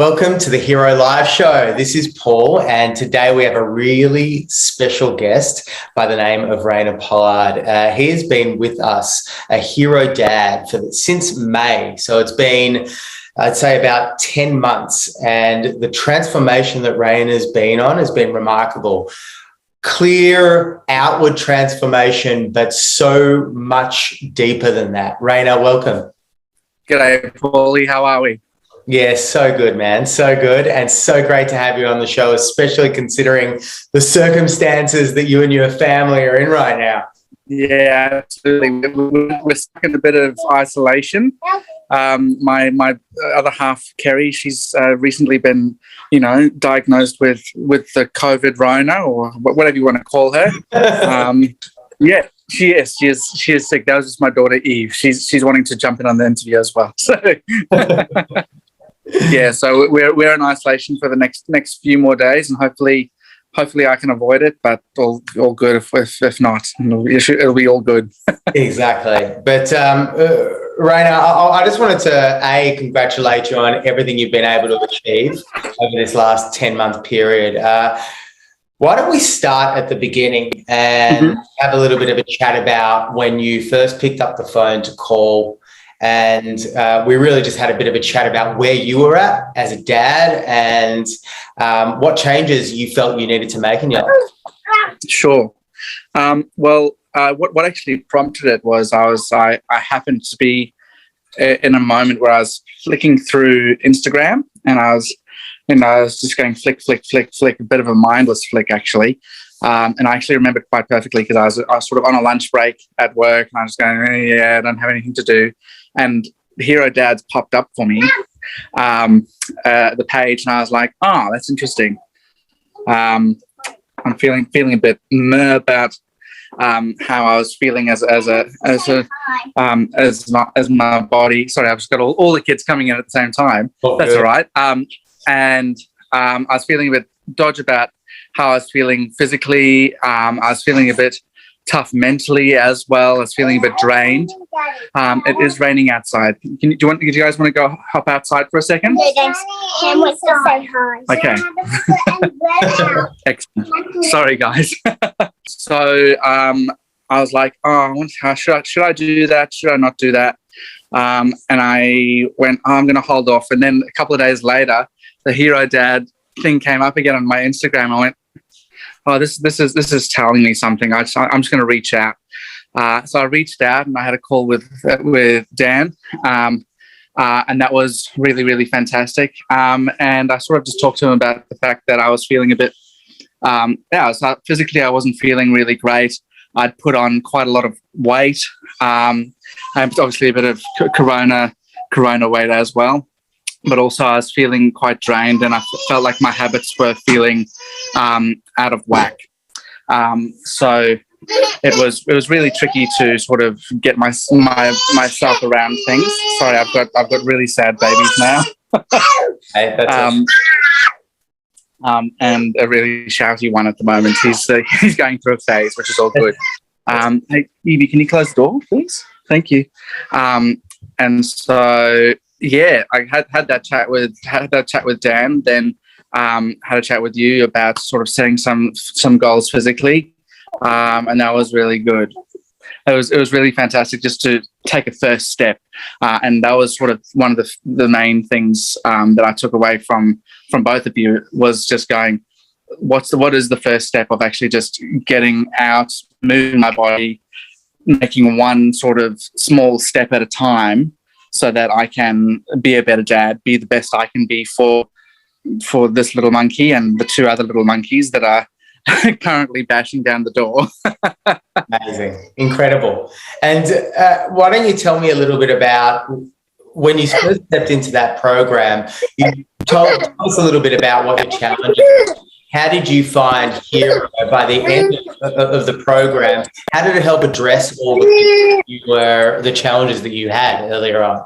Welcome to the Hero Live Show. This is Paul, and today we have a really special guest by the name of Rainier. He has been with us, a hero dad, since May. So it's been, I'd say, about 10 months, and the transformation that Rainier has been on has been remarkable. Clear outward transformation, but so much deeper than that. Rainier, welcome. G'day, Paulie. How are we? Yeah, so good, man. So good. And so great to have you on the show, especially considering the circumstances that you and your family are in right now. Yeah, absolutely. We're stuck in a bit of isolation. My other half, Kerry, she's recently been, diagnosed with the COVID Rona, or whatever you want to call her. Yeah, she is. She is sick. That was just my daughter Eve. She's wanting to jump in on the interview as well. So. Yeah, so we're in isolation for the next few more days, and hopefully I can avoid it. But all good. If not, it'll be all good. Exactly. But Rainier, I just wanted to congratulate you on everything you've been able to achieve over this last 10-month period. Why don't we start at the beginning and have a little bit of a chat about when you first picked up the phone to call. And we really just had a bit of a chat about where you were at as a dad and what changes you felt you needed to make in your life. Sure. What actually prompted it was I happened to be in a moment where I was flicking through Instagram, and I was just going flick, a bit of a mindless flick actually. And I actually remembered quite perfectly because I was sort of on a lunch break at work, and I was going, I don't have anything to do. And Hero Dads popped up for me, the page, and I was like, oh, that's interesting. I'm feeling a bit about how I was feeling as my body. Sorry, I've just got all the kids coming in at the same time. Oh, that's good. All right. And I was feeling a bit dodgy about how I was feeling physically. I was feeling a bit tough mentally as well. I was feeling a bit drained. It is raining outside. Do you guys want to go hop outside for a second? Cam wants to say hi. Okay. Excellent. Sorry, guys. So I was like, should I do that? Should I not do that? And I went, I'm going to hold off. And then a couple of days later, the Hero Dad thing came up again on my Instagram. I went, oh, this is telling me something. I'm just going to reach out. So I reached out, and I had a call with Dan, and that was really, really fantastic. And I sort of just talked to him about the fact that I was feeling a bit, physically I wasn't feeling really great. I'd put on quite a lot of weight, and obviously a bit of corona weight as well. But also I was feeling quite drained, and I felt like my habits were feeling out of whack. So it was really tricky to sort of get myself around things. Sorry, I've got really sad babies now. Hey, that's and a really shouty one at the moment. He's going through a phase, which is all good. Hey, Evie, can you close the door, please? Thank you. And so. Yeah, I had that chat with Dan, then had a chat with you about sort of setting some goals physically, and that was really good. It was really fantastic just to take a first step, and that was sort of one of the main things that I took away from both of you was just going, what is the first step of actually just getting out, moving my body, making one sort of small step at a time, so that I can be a better dad, be the best I can be for this little monkey and the two other little monkeys that are currently bashing down the door. Amazing. Incredible. And why don't you tell me a little bit about when you first stepped into that program, you told us a little bit about what your challenges were. How did you find Hero by the end of the program? How did it help address all the challenges that you had earlier on?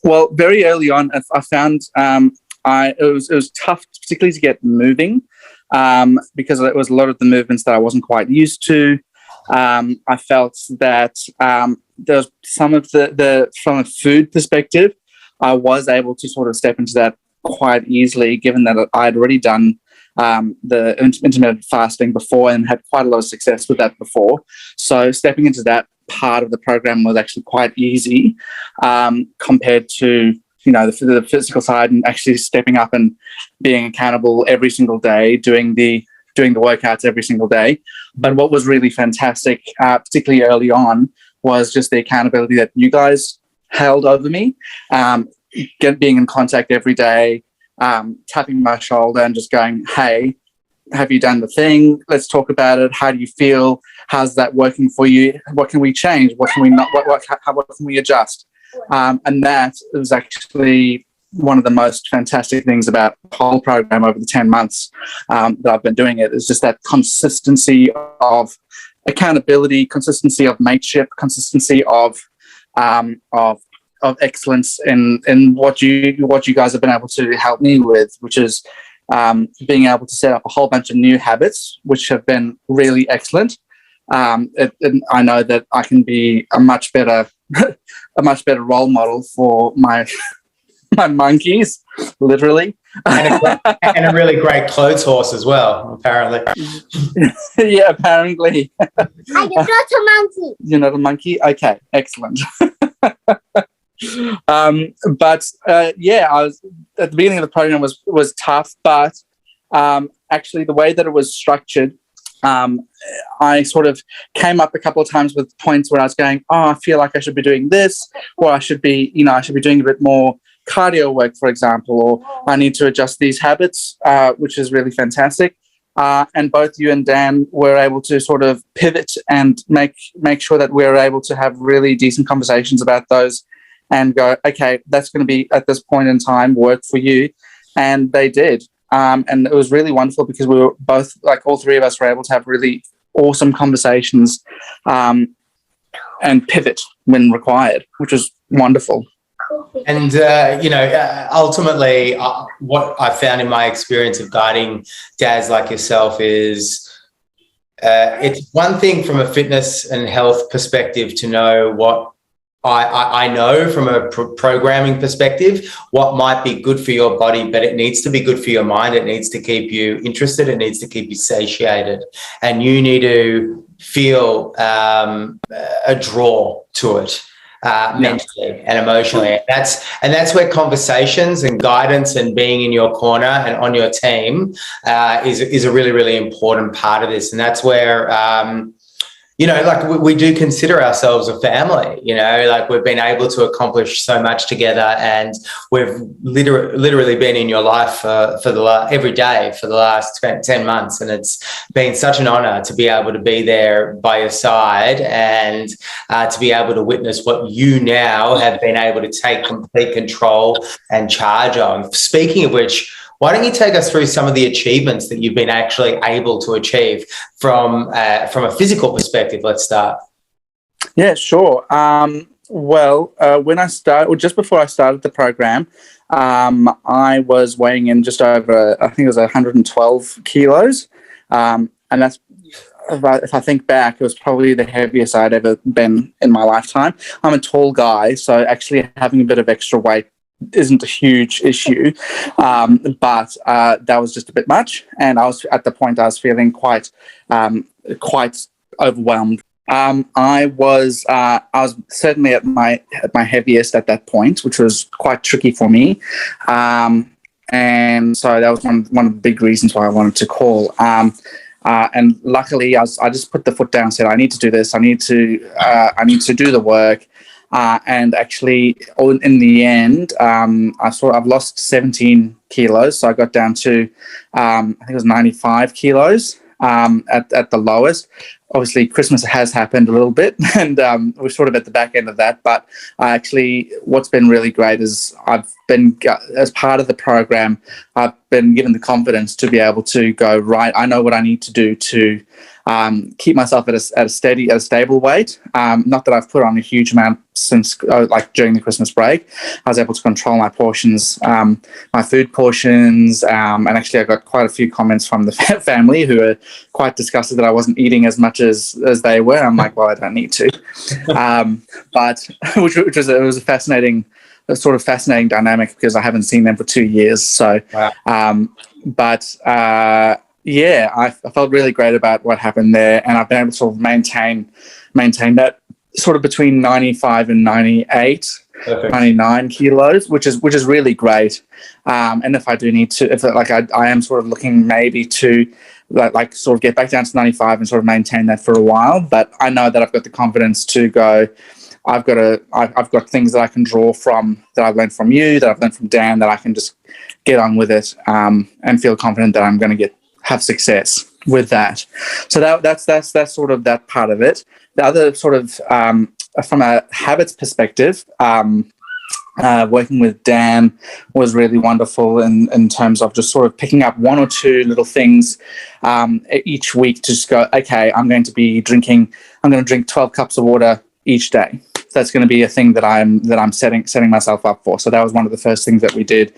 Well, very early on, I found it was tough, particularly to get moving, because it was a lot of the movements that I wasn't quite used to. I felt that there was some of from a food perspective, I was able to sort of step into that quite easily, given that I'd already done the intermittent fasting before and had quite a lot of success with that before. So stepping into that part of the program was actually quite easy compared to the physical side, and actually stepping up and being accountable every single day, doing the workouts every single day. But what was really fantastic, particularly early on, was just the accountability that you guys held over me, being in contact every day, tapping my shoulder and just going, hey, have you done the thing? Let's talk about it. How do you feel? How's that working for you? What can we change? What can we not? What can we adjust? And that was actually one of the most fantastic things about the whole program over the 10 months that I've been doing it, is just that consistency of accountability, consistency of mateship, consistency of excellence in what you guys have been able to help me with, which is being able to set up a whole bunch of new habits, which have been really excellent. And I know that I can be a much better role model for my monkeys, literally. And a really great clothes horse as well, apparently. Yeah, apparently. I'm not a monkey. You're not a monkey? Okay, excellent. Yeah, I was at the beginning of the program was tough, but actually the way that it was structured, I sort of came up a couple of times with points where I was going, I feel like I should be doing this, or I should be doing a bit more cardio work, for example, or I need to adjust these habits, which is really fantastic. And both you and Dan were able to sort of pivot and make sure that we're able to have really decent conversations about those and go, okay, that's going to be at this point in time work for you. And they did. And it was really wonderful because we were both, like all three of us, were able to have really awesome conversations and pivot when required, which was wonderful. And, ultimately, what I found in my experience of guiding dads like yourself is it's one thing from a fitness and health perspective to know what I know from a programming perspective, what might be good for your body, but it needs to be good for your mind. It needs to keep you interested. It needs to keep you satiated. And you need to feel a draw to it. Mentally and emotionally. That's where conversations and guidance and being in your corner and on your team is a really, really important part of this. And that's where we do consider ourselves a family, like we've been able to accomplish so much together, and we've literally been in your life every day for the last 10 months. And it's been such an honor to be able to be there by your side and to be able to witness what you now have been able to take complete control and charge on. Speaking of which, why don't you take us through some of the achievements that you've been actually able to achieve from a physical perspective? Let's start. Yeah, sure. When I started, just before I started the program, I was weighing in just over, I think it was 112 kilos. And that's, if I think back, it was probably the heaviest I'd ever been in my lifetime. I'm a tall guy, so actually having a bit of extra weight isn't a huge issue, but that was just a bit much, and I was at the point I was feeling quite overwhelmed. I was certainly at my heaviest at that point, which was quite tricky for me, and so that was one of the big reasons why I wanted to call. And luckily, I just put the foot down and said, I need to do this. I need to do the work. And actually, in the end, I've lost 17 kilos. So I got down to, I think it was 95 kilos at the lowest. Obviously, Christmas has happened a little bit, and we're sort of at the back end of that. But what's been really great is I've been, as part of the program, I've been given the confidence to be able to go, right, I know what I need to do to keep myself at a stable weight. Not that I've put on a huge amount since during the Christmas break. I was able to control my portions, my food portions, and actually I got quite a few comments from the family who are quite disgusted that I wasn't eating as much as they were. I'm like, well, I don't need to. But which was a fascinating a sort of fascinating dynamic because I haven't seen them for 2 years. So, Wow. yeah, I felt really great about what happened there, and I've been able to sort of maintain that sort of between 95 and 98. Perfect. 99 kilos, which is really great. And if I do need to, if like I am sort of looking maybe to like sort of get back down to 95 and sort of maintain that for a while. But I know that I've got the confidence to go. I've got things that I can draw from, that I've learned from you, that I've learned from Dan, that I can just get on with it and feel confident that I'm going to have success with that. So that's sort of that part of it. The other sort of from a habits perspective, working with Dan was really wonderful in terms of just sort of picking up one or two little things each week to just go, okay, I'm going to drink 12 cups of water each day. That's going to be a thing that I'm setting myself up for. So that was one of the first things that we did,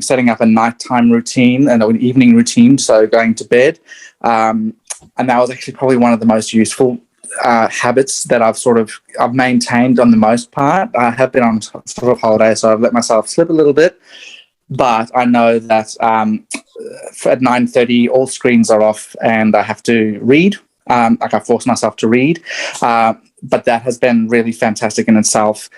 setting up a nighttime routine and an evening routine. So going to bed, and that was actually probably one of the most useful habits that I've maintained on the most part. I have been on sort of holiday, so I've let myself slip a little bit. But I know that at 9:30 all screens are off and I have to read. Like I force myself to read. But that has been really fantastic in itself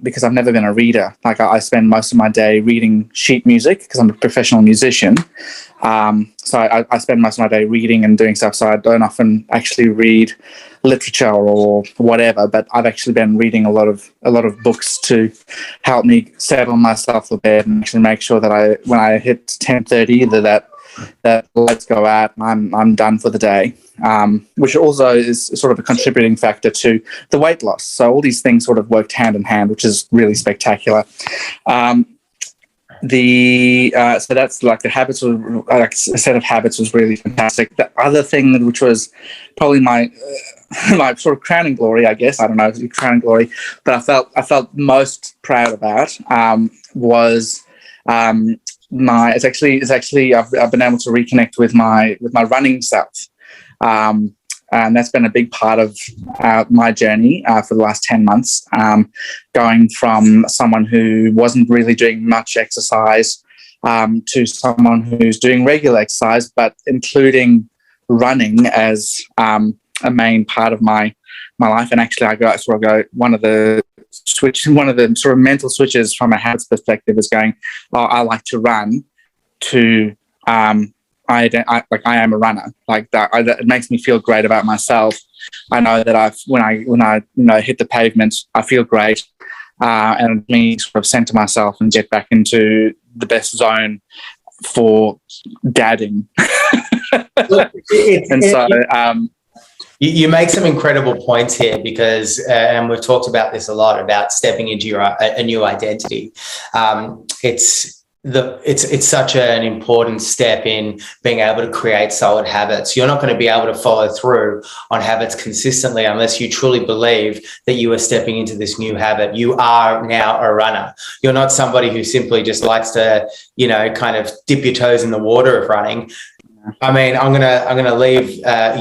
because I've never been a reader. Like I spend most of my day reading sheet music because I'm a professional musician. So I spend most of my day reading and doing stuff. So I don't often actually read literature or whatever. But I've actually been reading a lot of books to help me settle myself for bed and actually make sure that when I hit 10:30 that lights go out and I'm done for the day. Which also is sort of a contributing factor to the weight loss. So all these things sort of worked hand in hand, which is really spectacular. So that's like the habits, like a set of habits was really fantastic. The other thing, which was probably my sort of crowning glory, I guess, I don't know, crowning glory, but I felt most proud about was it's actually I've been able to reconnect with my running self. And that's been a big part of my journey for the last 10 months, going from someone who wasn't really doing much exercise to someone who's doing regular exercise, but including running as a main part of my life. And actually, one of the sort of mental switches from a habits perspective is going, oh, I like to run, to I am a runner. Like that, it makes me feel great about myself. I know that when I hit the pavement, I feel great, and it means sort of center myself and get back into the best zone for dadding. And so. You make some incredible points here because, and we've talked about this a lot, about stepping into a new identity. It's such an important step in being able to create solid habits. You're not going to be able to follow through on habits consistently unless you truly believe that you are stepping into this new habit. You are now a runner. You're not somebody who simply just likes to, kind of dip your toes in the water of running. I mean, I'm gonna leave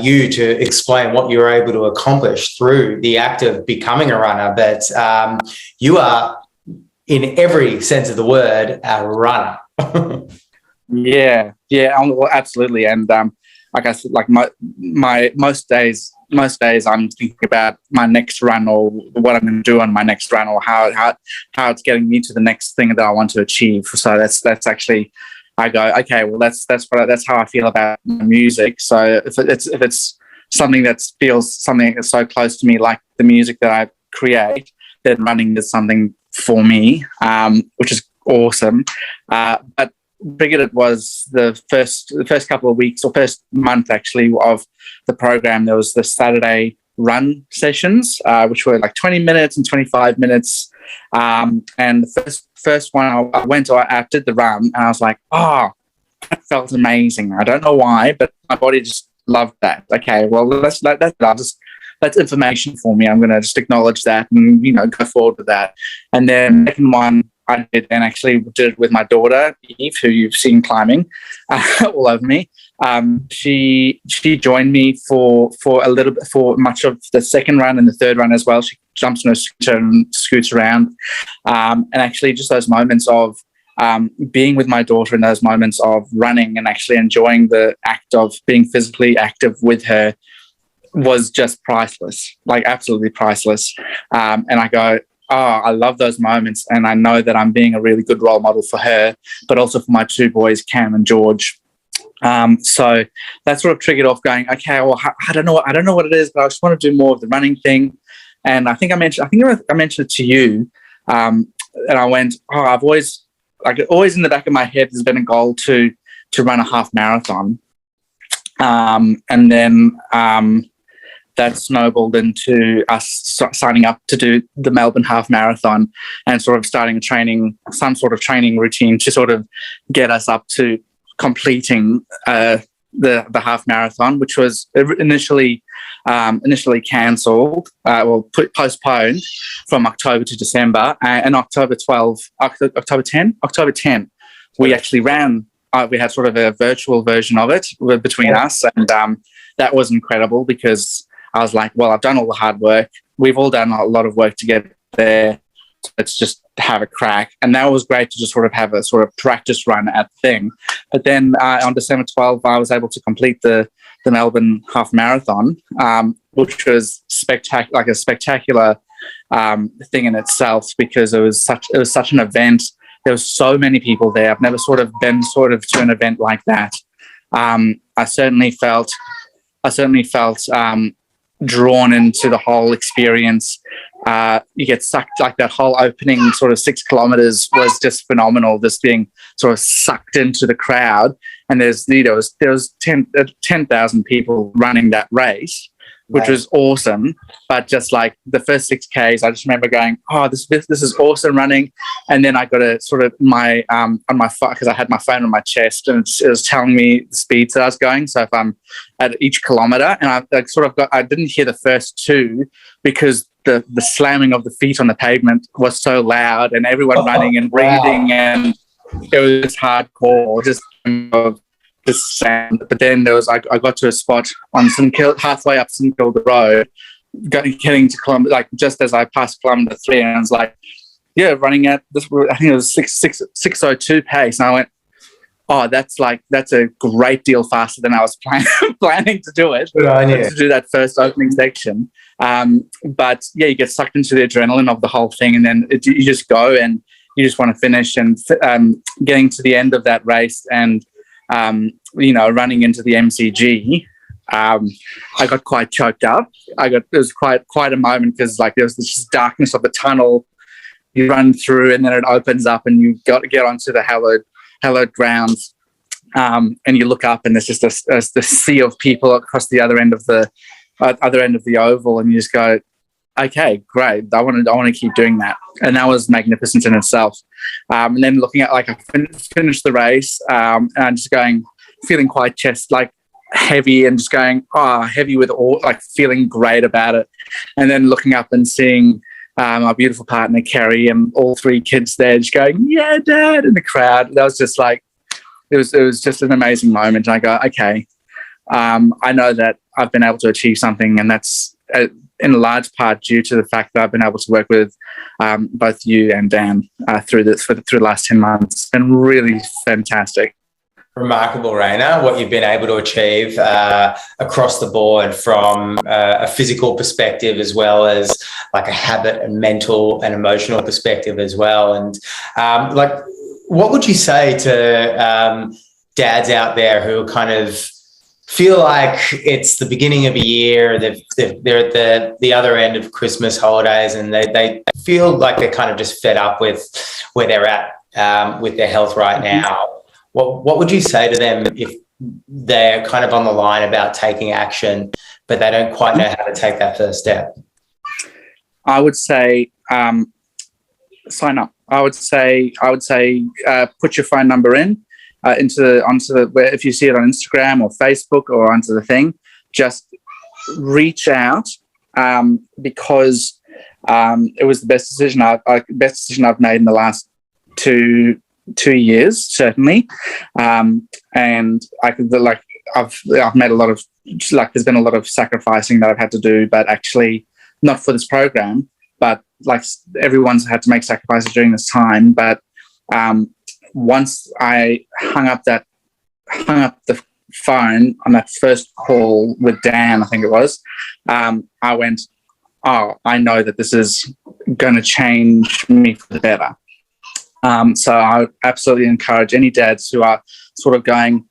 you to explain what you were able to accomplish through the act of becoming a runner. But you are, in every sense of the word, a runner. yeah, well, absolutely. And like I said, like my most days I'm thinking about my next run or what I'm going to do on my next run or how it's getting me to the next thing that I want to achieve. So that's actually. I go, okay, well, that's how I feel about music. So if it's something that feels something that's so close to me, like the music that I create, then running is something for me, which is awesome. But triggered it was the first couple of weeks or first month actually of the program. There was the Saturday run sessions, which were like 20 minutes and 25 minutes. And the first one I went to, I did the run and I was like, oh, that felt amazing. I don't know why, but my body just loved that. Okay, well, that's information for me. I'm going to just acknowledge that and, go forward with that. And then the second one I did, and actually did it with my daughter, Eve, who you've seen climbing all over me. She joined me for a little bit, for much of the second run and the third run as well. jumps in a scooter and scoots around. And actually just those moments of being with my daughter in those moments of running and actually enjoying the act of being physically active with her was just priceless, like absolutely priceless. And I go, oh, I love those moments. And I know that I'm being a really good role model for her, but also for my two boys, Cam and George. So that sort of triggered off going, okay, well, I don't know what it is, but I just want to do more of the running thing. And I think I mentioned it to you. And I went, oh, I've always in the back of my head, there's been a goal to run a half marathon. And then that snowballed into us signing up to do the Melbourne Half Marathon and sort of starting some sort of training routine to sort of get us up to completing the half marathon, which was initially cancelled, postponed from October to December, and October 10, we actually ran. We had sort of a virtual version of it between us, and that was incredible because I was like, well, I've done all the hard work. We've all done a lot of work to get there. Let's just have a crack. And that was great to just sort of have a sort of practice run at the thing. But then on December 12th, I was able to complete the Melbourne Half Marathon, which was a spectacular thing in itself because it was such an event. There was so many people there. I've never sort of been to an event like that. I certainly felt drawn into the whole experience. You get sucked, like that whole opening sort of 6 kilometers was just phenomenal, just being sort of sucked into the crowd. And there was 10,000 people running that race, which was awesome. But just like the first 6Ks, I just remember going, oh, this is awesome running. And then I got a sort of on my phone, because I had my phone on my chest and it was telling me the speeds that I was going. So if I'm at each kilometer, and I didn't hear the first 2 because the slamming of the feet on the pavement was so loud and everyone running and breathing, and it was just hardcore, just sound. But then I got to a spot on halfway up St Kilda Road, getting to kilometer, like just as I passed kilometer 3, and I was like, yeah, running at this, I think it was 6:02 pace, and I went, oh, that's a great deal faster than I was planning to do it. Good on you. To do that first opening section. But yeah, you get sucked into the adrenaline of the whole thing, and then you just go and you just want to finish. And getting to the end of that race and running into the MCG, I got quite choked up. It was quite a moment because like there was this darkness of the tunnel you run through, and then it opens up, and you got to get onto the hallowed grounds, and you look up, and there's just the sea of people across the other end of the oval, and you just go, okay, great. I want to keep doing that, and that was magnificent in itself. And then looking at like I finished the race, and I'm just feeling quite heavy, and just going heavy with all, like feeling great about it, and then looking up and seeing my beautiful partner Kerry and all 3 kids there, just going, yeah, Dad, in the crowd. That was just like it was just an amazing moment. And I go, okay, I know that I've been able to achieve something, and that's in a large part due to the fact that I've been able to work with both you and Dan through the last 10 months. It's been really fantastic. Remarkable, Rainier, what you've been able to achieve across the board from a physical perspective as well as like a habit and mental and emotional perspective as well. And what would you say to dads out there who kind of feel like it's the beginning of a year, they're at the other end of Christmas holidays, and they feel like they're kind of just fed up with where they're at with their health right now? What would you say to them if they're kind of on the line about taking action, but they don't quite know how to take that first step? I would say sign up. I would say put your phone number in if you see it on Instagram or Facebook or onto the thing, just reach out because it was the best decision I've made in the last two years, certainly. And I could I've made a lot of, there's been a lot of sacrificing that I've had to do, but actually not for this program, but like everyone's had to make sacrifices during this time. But once I hung up the phone on that first call with Dan, I think it was, I went, oh, I know that this is going to change me for the better. So I would absolutely encourage any dads who are sort of going,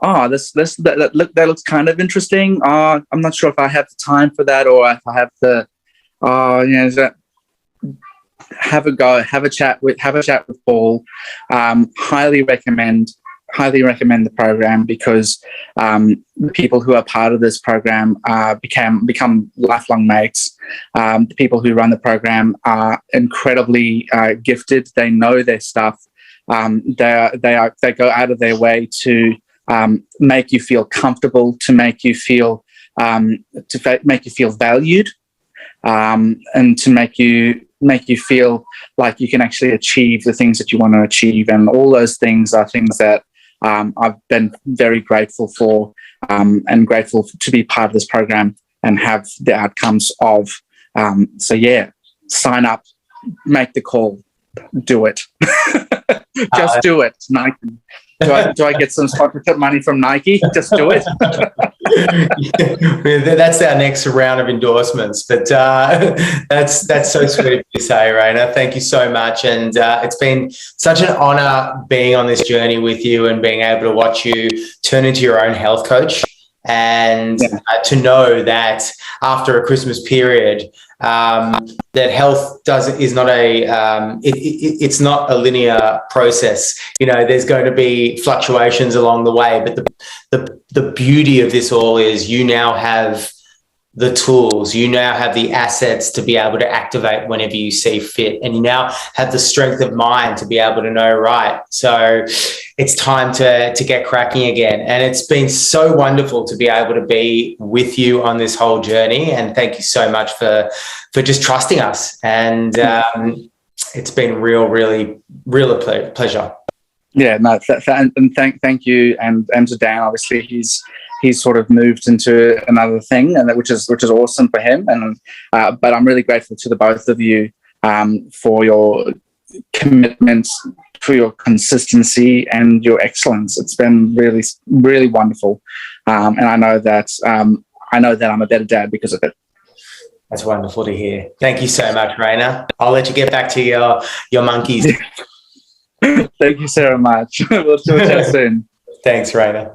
oh, that looks kind of interesting. I'm not sure if I have the time for that, or if I have the, have a go, have a chat with Paul. Highly recommend the program, because the people who are part of this program become lifelong mates. The people who run the program are incredibly gifted. They know their stuff. They go out of their way to make you feel comfortable, to make you feel valued, and to make you feel like you can actually achieve the things that you want to achieve. And all those things are things that I've been very grateful for, and grateful to be part of this program and have the outcomes of. So yeah, sign up, make the call, do it. Just do it, Nike. Do I get some sponsorship money from Nike? Just do it. Yeah, that's our next round of endorsements. But that's so sweet of you to say, Rainier. Thank you so much. And it's been such an honour being on this journey with you and being able to watch you turn into your own health coach. And to know that after a Christmas period, that health is not it's not a linear process. There's going to be fluctuations along the way, but the beauty of this all is you now have the tools, you now have the assets to be able to activate whenever you see fit, and you now have the strength of mind to be able to know, right, so it's time to get cracking again. And it's been so wonderful to be able to be with you on this whole journey, and thank you so much for just trusting us. And it's been really a pleasure. Yeah, no, and thank you, and to Dan. Obviously, he's sort of moved into another thing, and which is awesome for him. And but I'm really grateful to the both of you for your commitment, for your consistency, and your excellence. It's been really wonderful, and I know that I'm a better dad because of it. That's wonderful to hear. Thank you so much, Rainier. I'll let you get back to your monkeys. Thank you so much. We'll see you soon. Thanks, Rainier.